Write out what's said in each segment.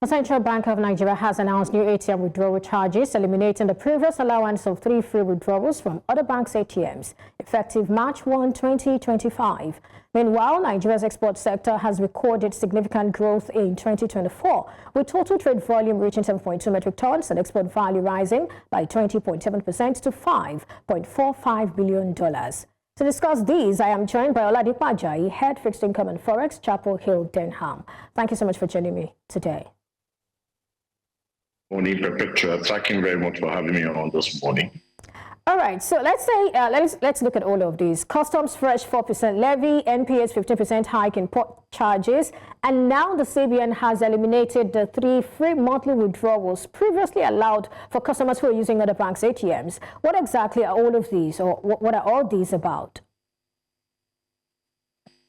The Central Bank of Nigeria has announced new ATM withdrawal charges, eliminating the previous allowance of 3 free withdrawals from other banks' ATMs, effective March 1, 2025. Meanwhile, Nigeria's export sector has recorded significant growth in 2024, with total trade volume reaching 7.2 metric tons and export value rising by 20.7% to $5.45 billion. To discuss these, I am joined by Oladipo Ajayi, Head Fixed Income and Forex, Chapel Hill Denham. Thank you so much for joining me today. Morning, Perpetua. Thank you very much for having me on this morning. All right, so let's say let's look at all of these. Customs fresh 4% levy, NPS 15% hike in port charges, and now the CBN has eliminated the 3 free monthly withdrawals previously allowed for customers who are using other banks' ATMs. What exactly are all of these, or what are all these about?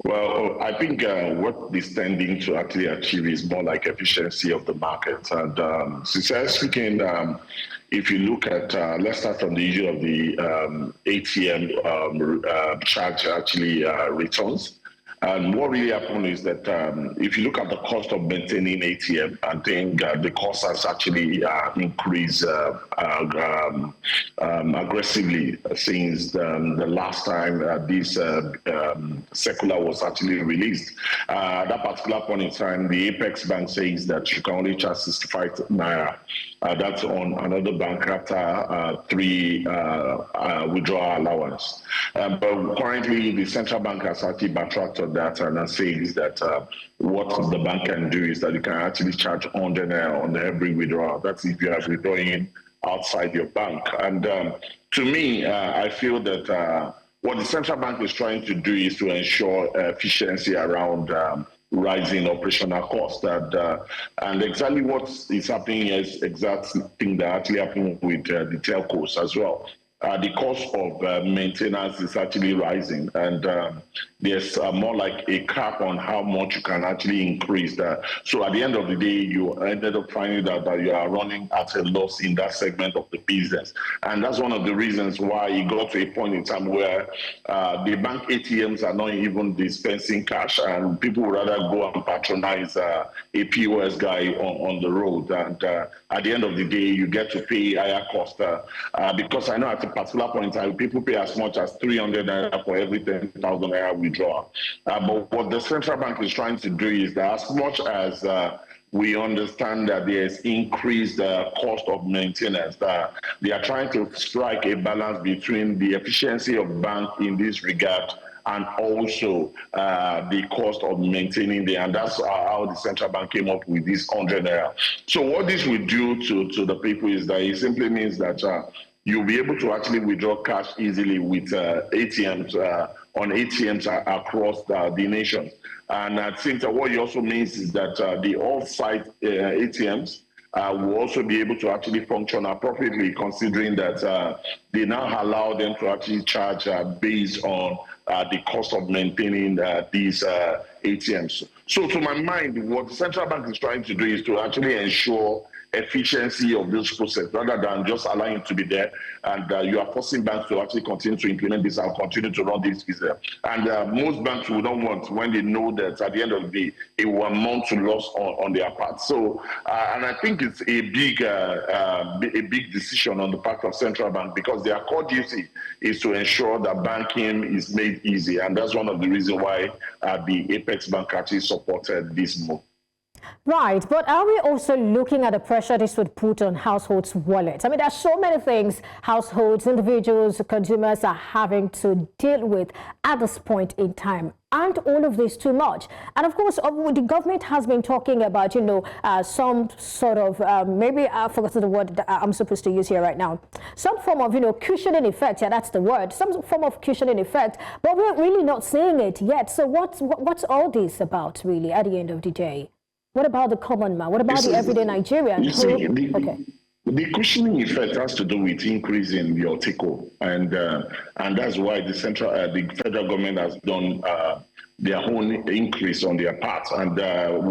Well, I think what they're tending to actually achieve is more like efficiency of the market. And sincerely speaking, if you look at, let's start from the issue of the ATM charge actually returns. And what really happened is that if you look at the cost of maintaining ATM, I think the cost has actually increased aggressively since the last time this circular was actually released. At that particular point in time, the Apex Bank says that you can only charge 65 naira. That's on another bank after 3 withdrawal allowance. But currently, the central bank has actually backtracked on that and says that what the bank can do is that you can actually charge 100 naira on every withdrawal. That's if you are withdrawing outside your bank. And to me, I feel that what the central bank is trying to do is to ensure efficiency around rising operational costs. And exactly what is happening is exact thing that actually happened with the telcos as well. The cost of maintenance is actually rising, and there's more like a cap on how much you can actually increase that. So at the end of the day, you ended up finding out that you are running at a loss in that segment of the business. And that's one of the reasons why it got to a point in time where the bank ATMs are not even dispensing cash, and people would rather go and patronize a POS guy on the road. And at the end of the day, you get to pay higher cost because I know at a particular point in time, people pay as much as 300 naira for every 10,000 naira withdrawal. But what the central bank is trying to do is that as much as we understand that there's increased cost of maintenance, that they are trying to strike a balance between the efficiency of bank in this regard and also the cost of maintaining the, and that's how the central bank came up with this 100 naira. So what this will do to the people is that it simply means that you'll be able to actually withdraw cash easily with ATMs on ATMs across the nation. And I think that what it also means is that the off-site ATMs will also be able to actually function appropriately, considering that they now allow them to actually charge based on the cost of maintaining these ATMs. So to my mind, what the central bank is trying to do is to actually ensure efficiency of this process rather than just allowing it to be there, and you are forcing banks to actually continue to implement this and continue to run this business. And most banks will not want when they know that at the end of the day it will amount to loss on their part. So and I think it's a big decision on the part of central bank, because their core duty is to ensure that banking is made easy, and that's one of the reasons why the Apex Bank actually supported this move. Right, but are we also looking at the pressure this would put on households' wallets? I mean, there's so many things households, individuals, consumers are having to deal with at this point in time. Aren't all of this too much? And of course, the government has been talking about, some sort of, maybe I forgot the word that I'm supposed to use here right now, some form of, cushioning effect. Yeah, that's the word, some form of cushioning effect, but we're really not seeing it yet. So what's all this about, really, at the end of the day? What about the common man? What about the everyday Nigerian? The cushioning effect has to do with increasing your take-home, and that's why the federal government has done their own increase on their part, and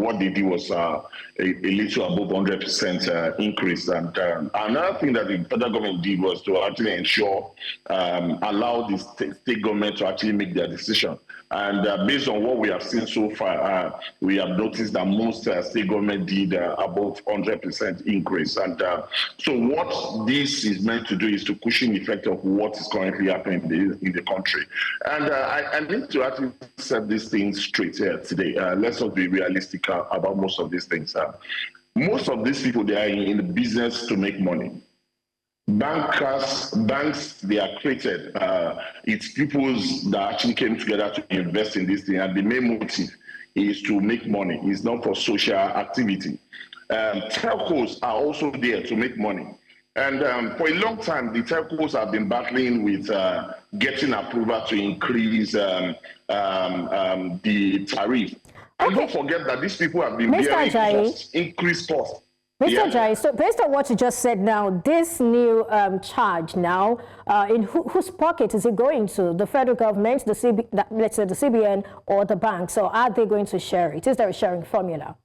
what they did was a little above 100% increase. And another thing that the federal government did was to actually ensure allow the state government to actually make their decision. And based on what we have seen so far, we have noticed that most state government did above 100% increase. And so what this is meant to do is to cushion the effect of what is currently happening in the country. And I need to actually set these things straight here today. Let's not be realistic about most of these things. Most of these people, they are in the business to make money. Banks, they are created. It's people that actually came together to invest in this thing, and the main motive is to make money. It's not for social activity. Telcos are also there to make money. And for a long time, the telcos have been battling with getting approval to increase the tariff. And don't forget that these people have been bearing costs, increased costs. Mr. Ajayi, so based on what you just said now, this new charge now, in whose pocket is it going to? The federal government, let's say the CBN, or the bank? So are they going to share it? Is there a sharing formula?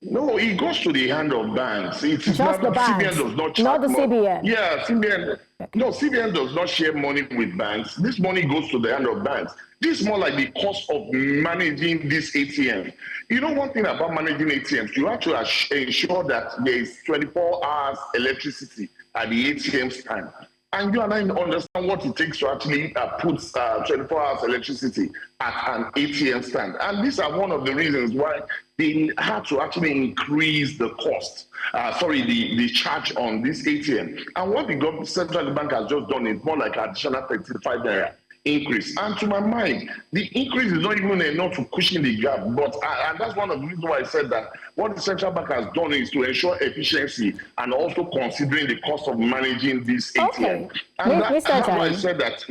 No, it goes to the hand of banks. It's just not, the banks, CBN does not not the CBN. Yeah, CBN. Okay. No, CBN does not share money with banks. This money goes to the hand of banks. This is more like the cost of managing this ATM. You know, one thing about managing ATMs, you have to ensure that there is 24 hours electricity at the ATM stand. And you and I understand what it takes to actually put 24 hours electricity at an ATM stand. And these are one of the reasons why they had to actually increase the cost, the charge on this ATM. And what the central bank has just done is more like additional 35 naira increase. And to my mind, the increase is not even enough to cushion the gap. But and that's one of the reasons why I said that what the central bank has done is to ensure efficiency and also considering the cost of managing this ATM. Okay. And that's why I said that.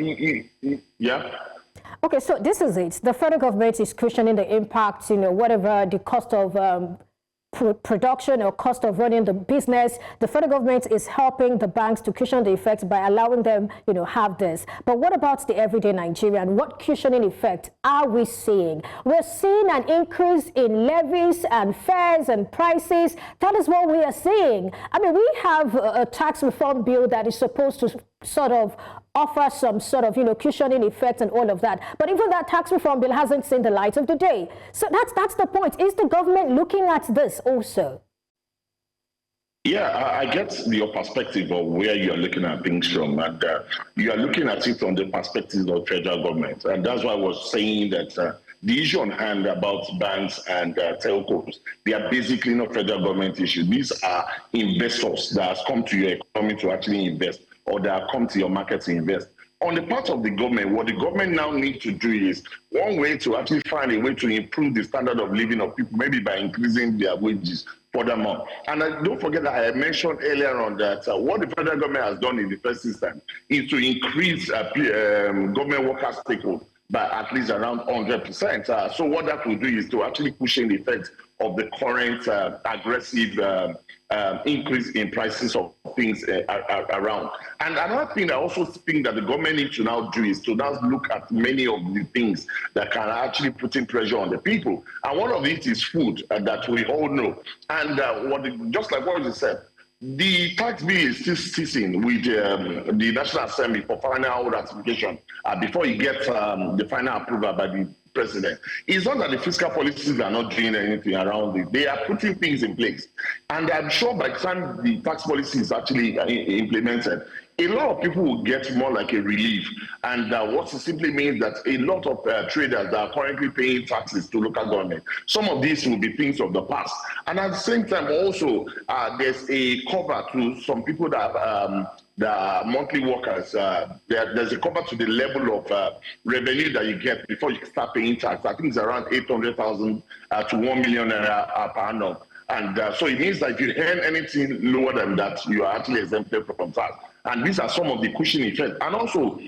Yeah. Okay, so this is it. The federal government is cushioning the impact, whatever the cost of production or cost of running the business. The federal government is helping the banks to cushion the effect by allowing them, have this. But what about the everyday Nigerian? What cushioning effect are we seeing? We're seeing an increase in levies and fares and prices. That is what we are seeing. I mean, we have a tax reform bill that is supposed to sort of offer some sort of, cushioning effect and all of that. But even that tax reform bill hasn't seen the light of the day. So that's the point. Is the government looking at this also? Yeah, I get your perspective of where you're looking at things from, and you are looking at it from the perspective of federal government. And that's why I was saying that the issue on hand about banks and telcos, they are basically not federal government issues. These are investors that have come to your economy to actually invest, or that have come to your market to invest. On the part of the government, what the government now needs to do is one way to actually find a way to improve the standard of living of people, maybe by increasing their wages furthermore. And don't forget that I mentioned earlier on that what the federal government has done in the first instance is to increase government workers' take home by at least around 100%. So what that will do is to actually cushion the effect of the current aggressive increase in prices of things around. And another thing I also think that the government needs to now do is to now look at many of the things that can actually put in pressure on the people. And one of it is food, that we all know. And just like what you said, the tax bill is still sitting with the National Assembly for final ratification before you get the final approval by the president. It's not that the fiscal policies are not doing anything around it. They are putting things in place. And I'm sure by the time the tax policy is actually implemented, a lot of people will get more like a relief. And what it simply means that a lot of traders that are currently paying taxes to local government, some of these will be things of the past. And at the same time also, there's a cover to some people that the monthly workers, there's a cover to the level of revenue that you get before you start paying tax. I think it's around 800,000 to 1 million naira per annum. And so it means that if you earn anything lower than that, you are actually exempted from tax. And these are some of the cushion effects. And also,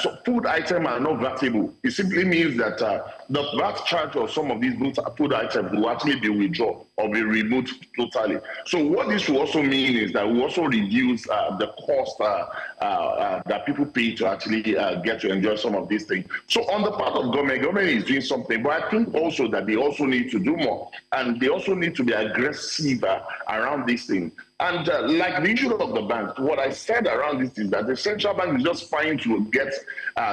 so food items are not vatable. It simply means that the VAT charge of some of these food items will actually be withdrawn or be removed totally. So what this will also mean is that we also reduce the cost that people pay to actually get to enjoy some of these things. So on the part of government is doing something, but I think also that they also need to do more. And they also need to be aggressive around these things. And like the issue of the bank, what I said around this is that the central bank is just trying to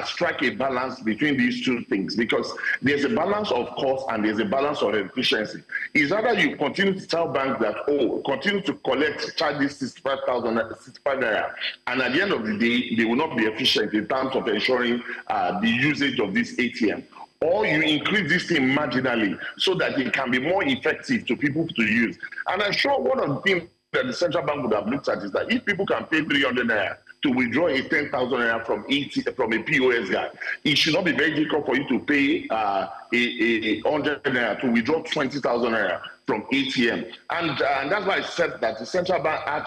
strike a balance between these two things, because there's a balance of cost and there's a balance of efficiency. It's either you continue to tell banks that, oh, continue to charge this 65 naira, and at the end of the day, they will not be efficient in terms of ensuring the usage of this ATM. Or you increase this thing marginally so that it can be more effective to people to use. And I'm sure one of the things that the central bank would have looked at is that if people can pay 300 naira to withdraw a 10,000 naira from a POS guy, it should not be very difficult for you to pay a 100 naira to withdraw 20,000 naira from ATM. And that's why I said that the central bank had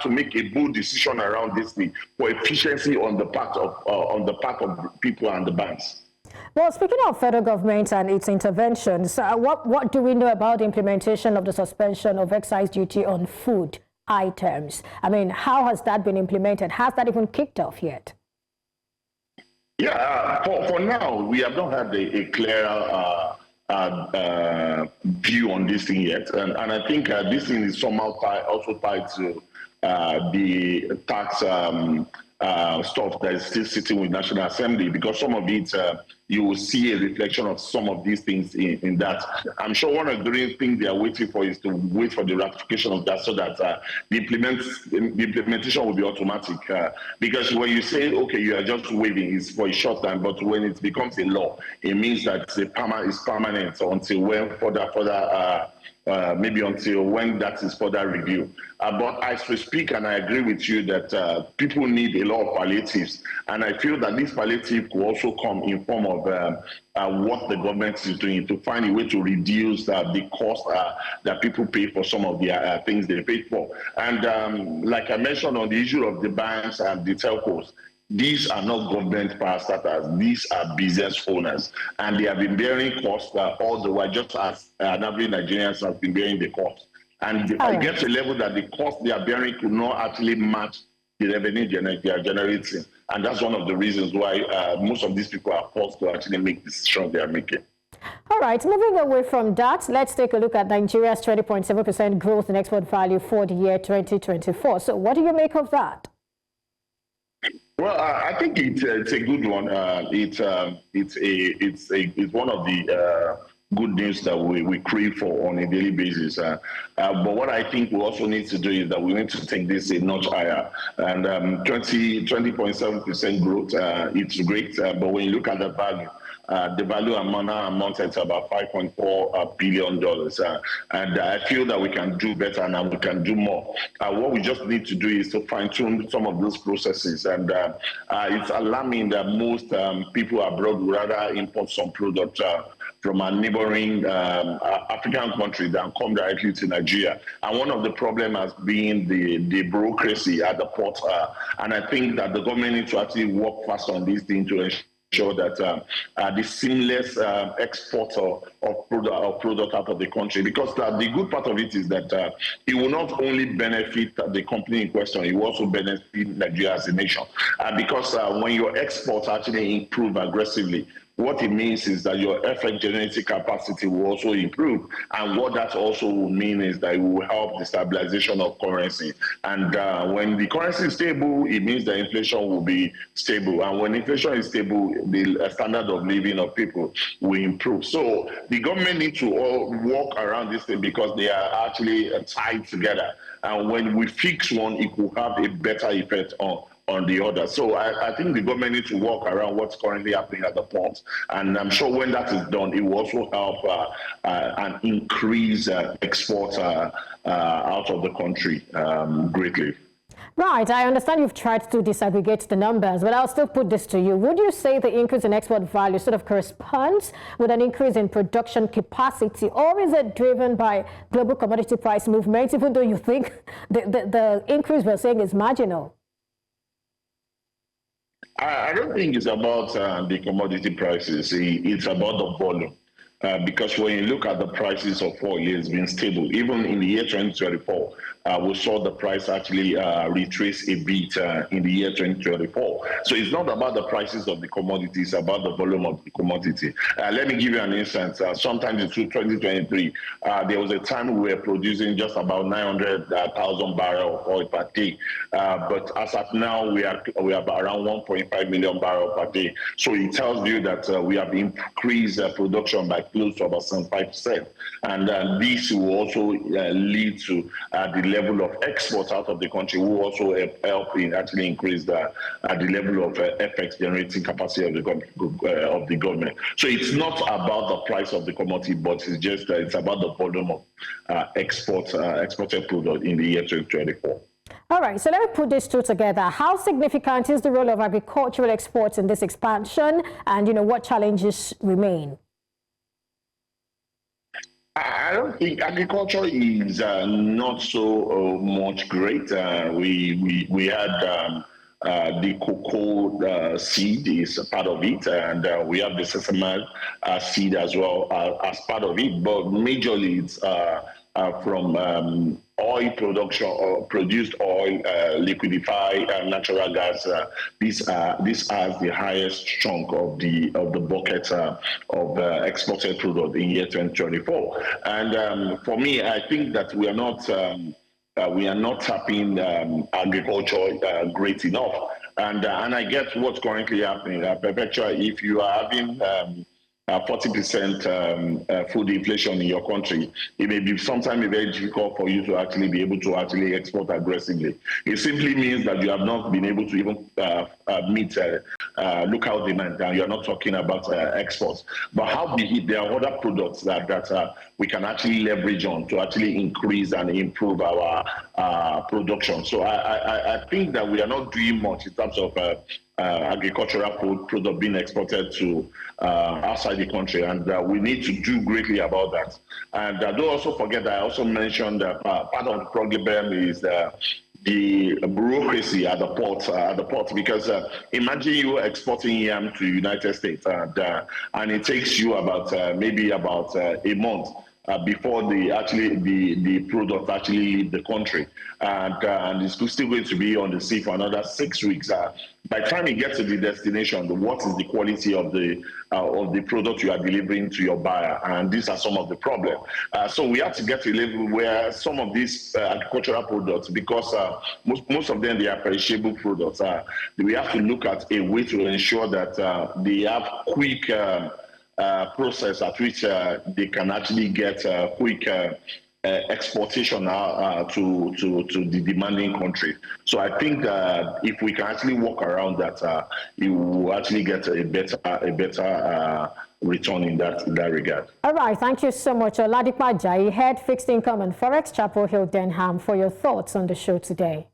to make a bold decision around this thing for efficiency on the part of people and the banks. Well, speaking of federal government and its interventions, what do we know about the implementation of the suspension of excise duty on food items? I mean, how has that been implemented? Has that even kicked off yet? Yeah, for now, we have not had a clear view on this thing yet. And I think this thing is somehow also tied to the tax stuff that is still sitting with National Assembly, because some of it, you will see a reflection of some of these things in that. I'm sure one of the things they are waiting for is to wait for the ratification of that, so that the implementation will be automatic. Because when you say, okay, you are just waiving, it's for a short time, but when it becomes a law, it means that it's permanent until when maybe until when that is further reviewed. But as we speak, and I agree with you that people need a lot of palliatives, and I feel that this palliative could also come in form of what the government is doing to find a way to reduce the cost that people pay for some of the things they pay for. And like I mentioned on the issue of the banks and the telcos, these are not government parastatals. These are business owners, and they have been bearing costs all the while, just as average Nigerians have been bearing the cost. And it gets to a level that the cost they are bearing could not actually match the revenue they are generating. And that's one of the reasons why most of these people are forced to actually make the decision they are making. All right, moving away from that, let's take a look at Nigeria's 20.7% growth in export value for the year 2024. So what do you make of that? Well, I think it's a good one. It's one of the good news that we crave for on a daily basis. But what I think we also need to do is that we need to take this a notch higher. And 20.7% growth, it's great. But when you look at the value amounted to about $5.4 billion. And I feel that we can do better and we can do more. What we just need to do is to fine-tune some of those processes. And it's alarming that most people abroad would rather import some product from a neighboring African country than come directly to Nigeria. And one of the problems has been the bureaucracy at the port. And I think that the government needs to actually work fast on this thing to ensure that the seamless export of product out of the country, because the good part of it is that it will not only benefit the company in question, it will also benefit Nigeria as a nation. Because when your exports actually improve aggressively, what it means is that your FX generating capacity will also improve. And what that also will mean is that it will help the stabilization of currency. And when the currency is stable, it means that inflation will be stable. And when inflation is stable, the standard of living of people will improve. So the government needs to all work around this thing, because they are actually tied together. And when we fix one, it will have a better effect on the other. So I think the government needs to work around what's currently happening at the ports. And I'm sure when that is done, it will also help and increase exports out of the country greatly. Right. I understand you've tried to disaggregate the numbers, but I'll still put this to you. Would you say the increase in export value sort of corresponds with an increase in production capacity, or is it driven by global commodity price movements, even though you think the increase we're saying is marginal? I don't think it's about the commodity prices. It's about the volume. because when you look at the prices of oil, it's been stable. Even in the year 2024, we saw the price actually retrace a bit in the year 2024. So it's not about the prices of the commodity, it's about the volume of the commodity. Let me give you an instance. Sometime in 2023, there was a time we were producing just about 900,000 barrels of oil per day. But as of now, we are around 1.5 million barrels per day. So it tells you that we have increased production by close to about 75%. And this will also lead to the level of exports out of the country, will also help in actually increase the level of FX generating capacity of the government. So it's not about the price of the commodity, but it's just it's about the volume of exported product in the year 2024. All right, so let me put these two together. How significant is the role of agricultural exports in this expansion, and what challenges remain? I don't think agriculture is not so much great. We had the cocoa seed is a part of it, and we have the sesame seed as well as part of it. But majorly, it's from oil production or produced oil, liquefied natural gas. This has the highest chunk of the bucket of exported product in year 2024. And for me, I think that we are not tapping agriculture great enough. And I get what's currently happening. Perpetually, if you are having 40% food inflation in your country, it may be sometimes very difficult for you to actually be able to actually export aggressively. It simply means that you have not been able to even meet local demand, and you're not talking about exports. But how big there are other products that we can actually leverage on to actually increase and improve our production. So I think that we are not doing much in terms of agricultural product being exported to outside the country, and we need to do greatly about that. And don't also forget that I also mentioned that part of the problem is the bureaucracy at the port, because imagine you exporting yam to the United States, and it takes you maybe about a month before the product actually leave the country, and it's still going to be on the sea for another 6 weeks. By the time you get to the destination, what is the quality of the product you are delivering to your buyer? And these are some of the problems. So we have to get to a level where some of these agricultural products, because most of them, they are perishable products, we have to look at a way to ensure that they have quick process at which they can actually get quick exportation to the demanding country. So I think that if we can actually work around that, you will actually get a better return in that regard. All right, thank you so much, Oladipo Ajayi, Head Fixed Income and Forex, Chapel Hill Denham, for your thoughts on the show today.